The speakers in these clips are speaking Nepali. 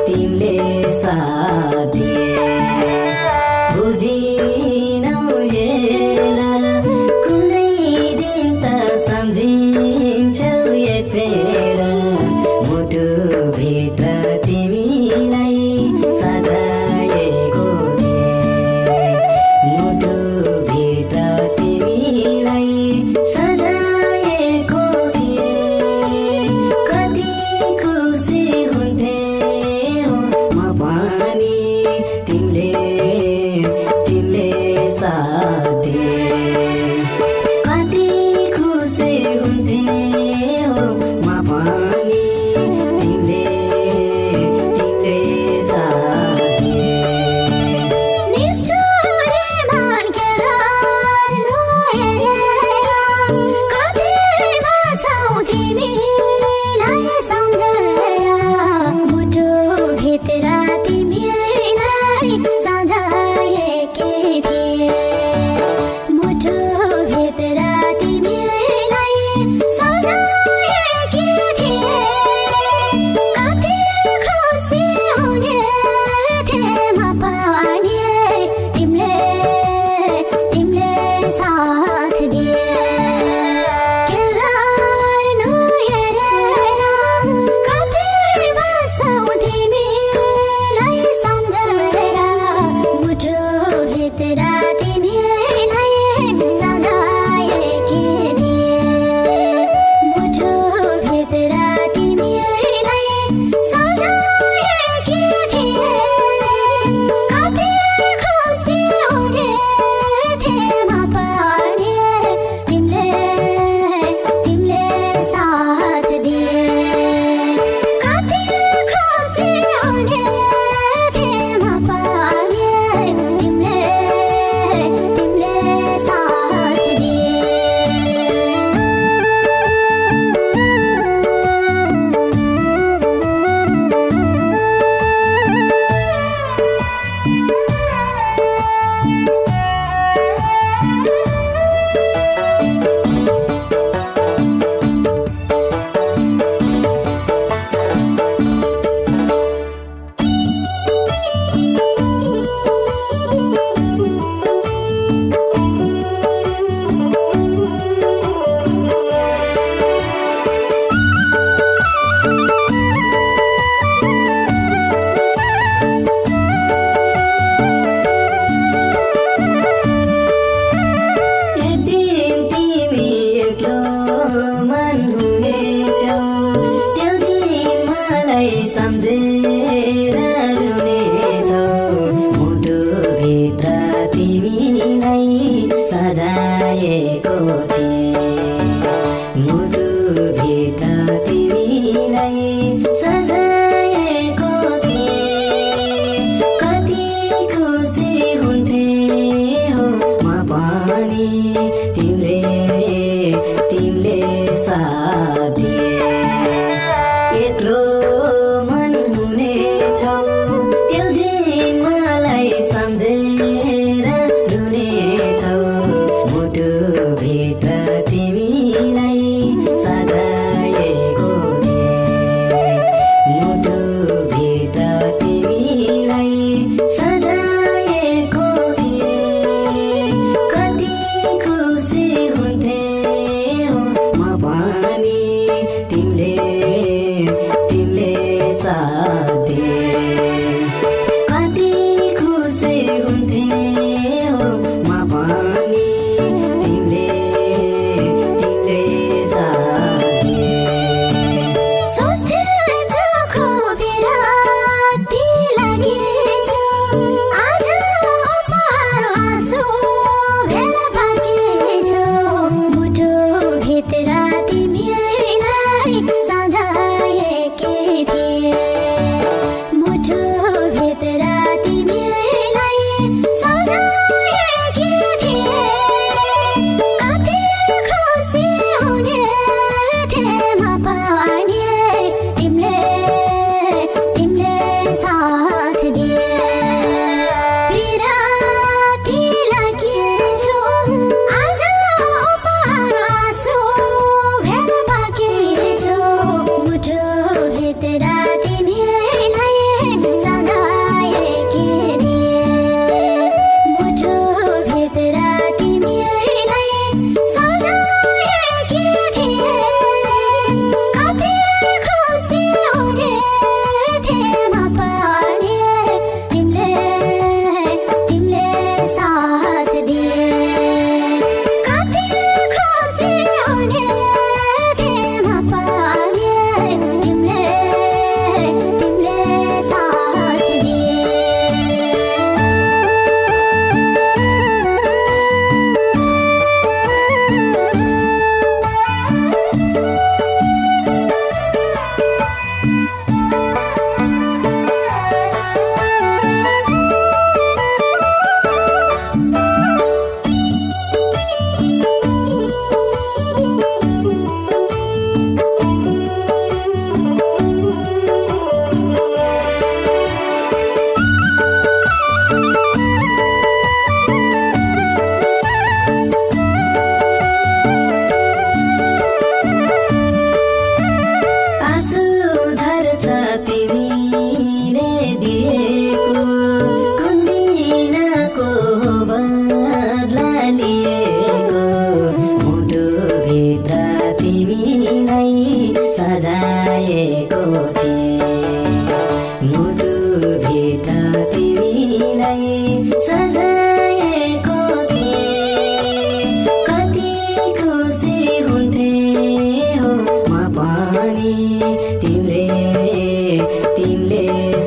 तिमीले साथ दिए बुझिनौ हेर कुनै दिन त सम्झिन्छौ एक फेर मुटुभित्र तिमीलाई सजाएको थिए मुटुभित्र तिमीलाई सजाएको थिए कति खुसी हुन्थे हो म पनि तिमीले साथ दिए कति खुसी हुन्थे हो म पनि तिमीले साथ दिए निष्ठुरी मन खेलाएर हेरेर कति बसाउ तिमीलाई सम्झेर मुटुभित्र तिमीलाई सजाएकी थिए मुटुभित्र तिमीलाई सजाएकी थिए कति खुसी हुने थिए म पनि तिमीले साथ दिए के गर्नु हेरेर कति बसाउ तिमीलाई सम्झेर मुटुभित्र तिमीलाई सजाएकी थिए मुटुभित्र तिमीलाई सजाएकी थिए कति खुसी हुने थिए म पनि तिमीले साथ दिए कति खुसी हुने थिए म पनि तिमीले साथ दिए एक दिन तिमी एक्लो मन हुनेछौ त्यो दिन मलाई सम्झेर रुनेछौ मुटुभित्र तिमीलाई सजाएको थिए मुटुभित्र तिमीलाई सजाएको थिए कति खुसी हुन्थे हो म पनि तिमीले साथ दिए एक्लो मन हुनेछौ त्यो दिन मलाई सम्झेर रुनेछौ मुटुभित्र तिमीलाई सजाएको थिए मुटुभित्र तिमीलाई सजाएको थिए कति खुसी हुन्थे हो म पनि तिमीले साथ दिए कति खुसी हुन्थे हो म पनि तिमीले साथ दिए सोच्थे चोखो बिराती लागेछु आज उपहार आँसु भेला पाकेछु मुटुभित्र तिमीलाई सजाएकी थिए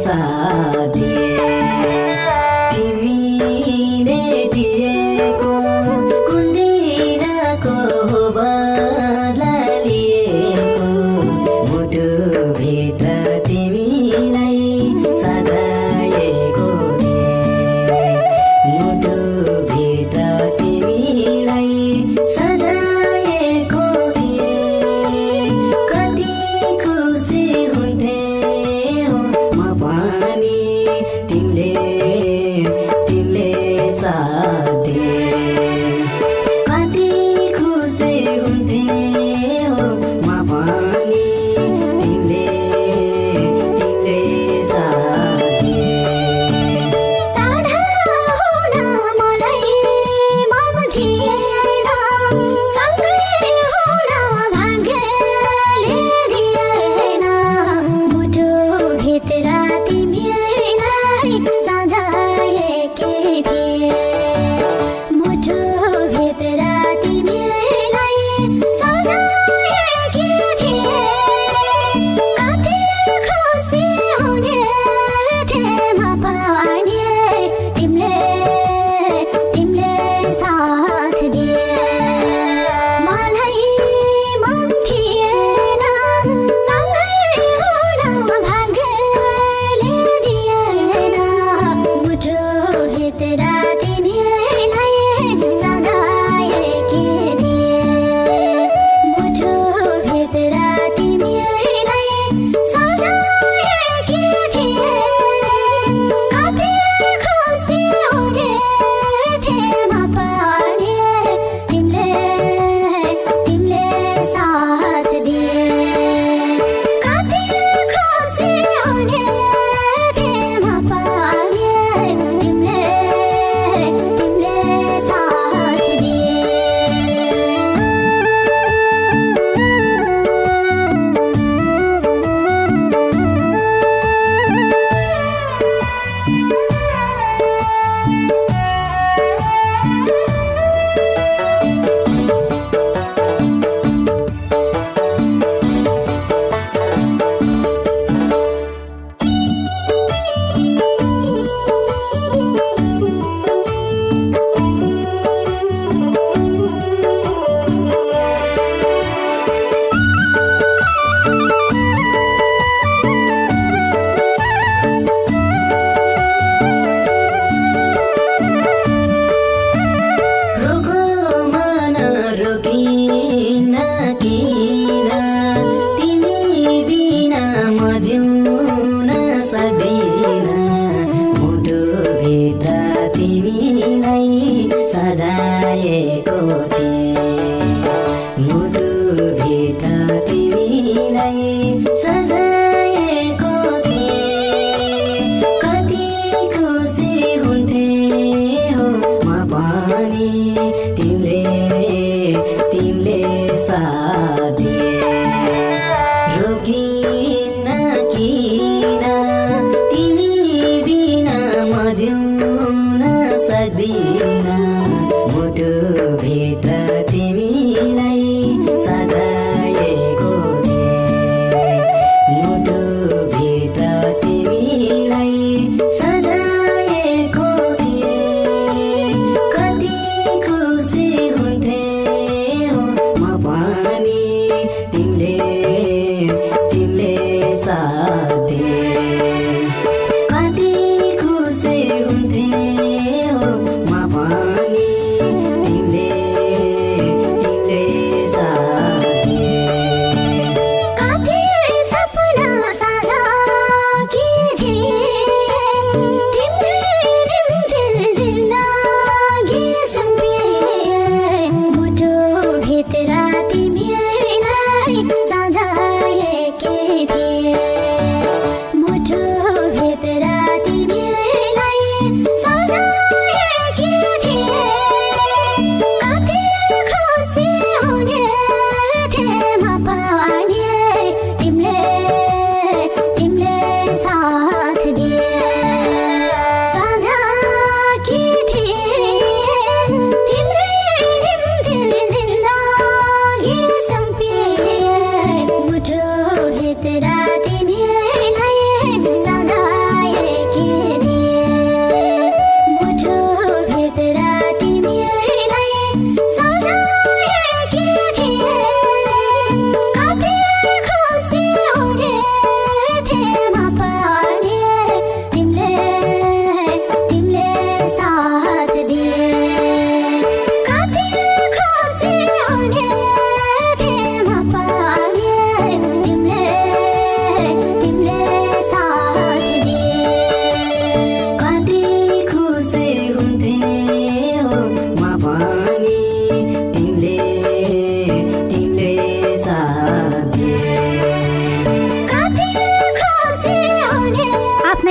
साथ दिए तिमीले दिएको कुन दिनको बदला लिएको मुटुभित्र तिमीलाई सजाएको थिएँ मुटुभित्र तिमीलाई सजाएको थिएँ कति खुसी हुन्थे म पनि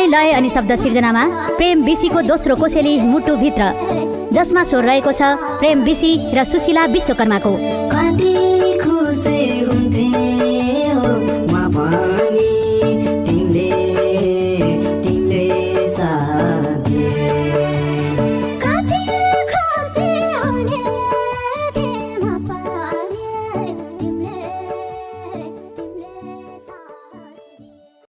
लय अनि शब्द सिर्जनामा प्रेम बिसीको दोस्रो कोसेली मुटुभित्र, जसमा स्वर रहेको छ प्रेम बिसी र सुशीला विश्वकर्माको। कति खुसी हुन्थे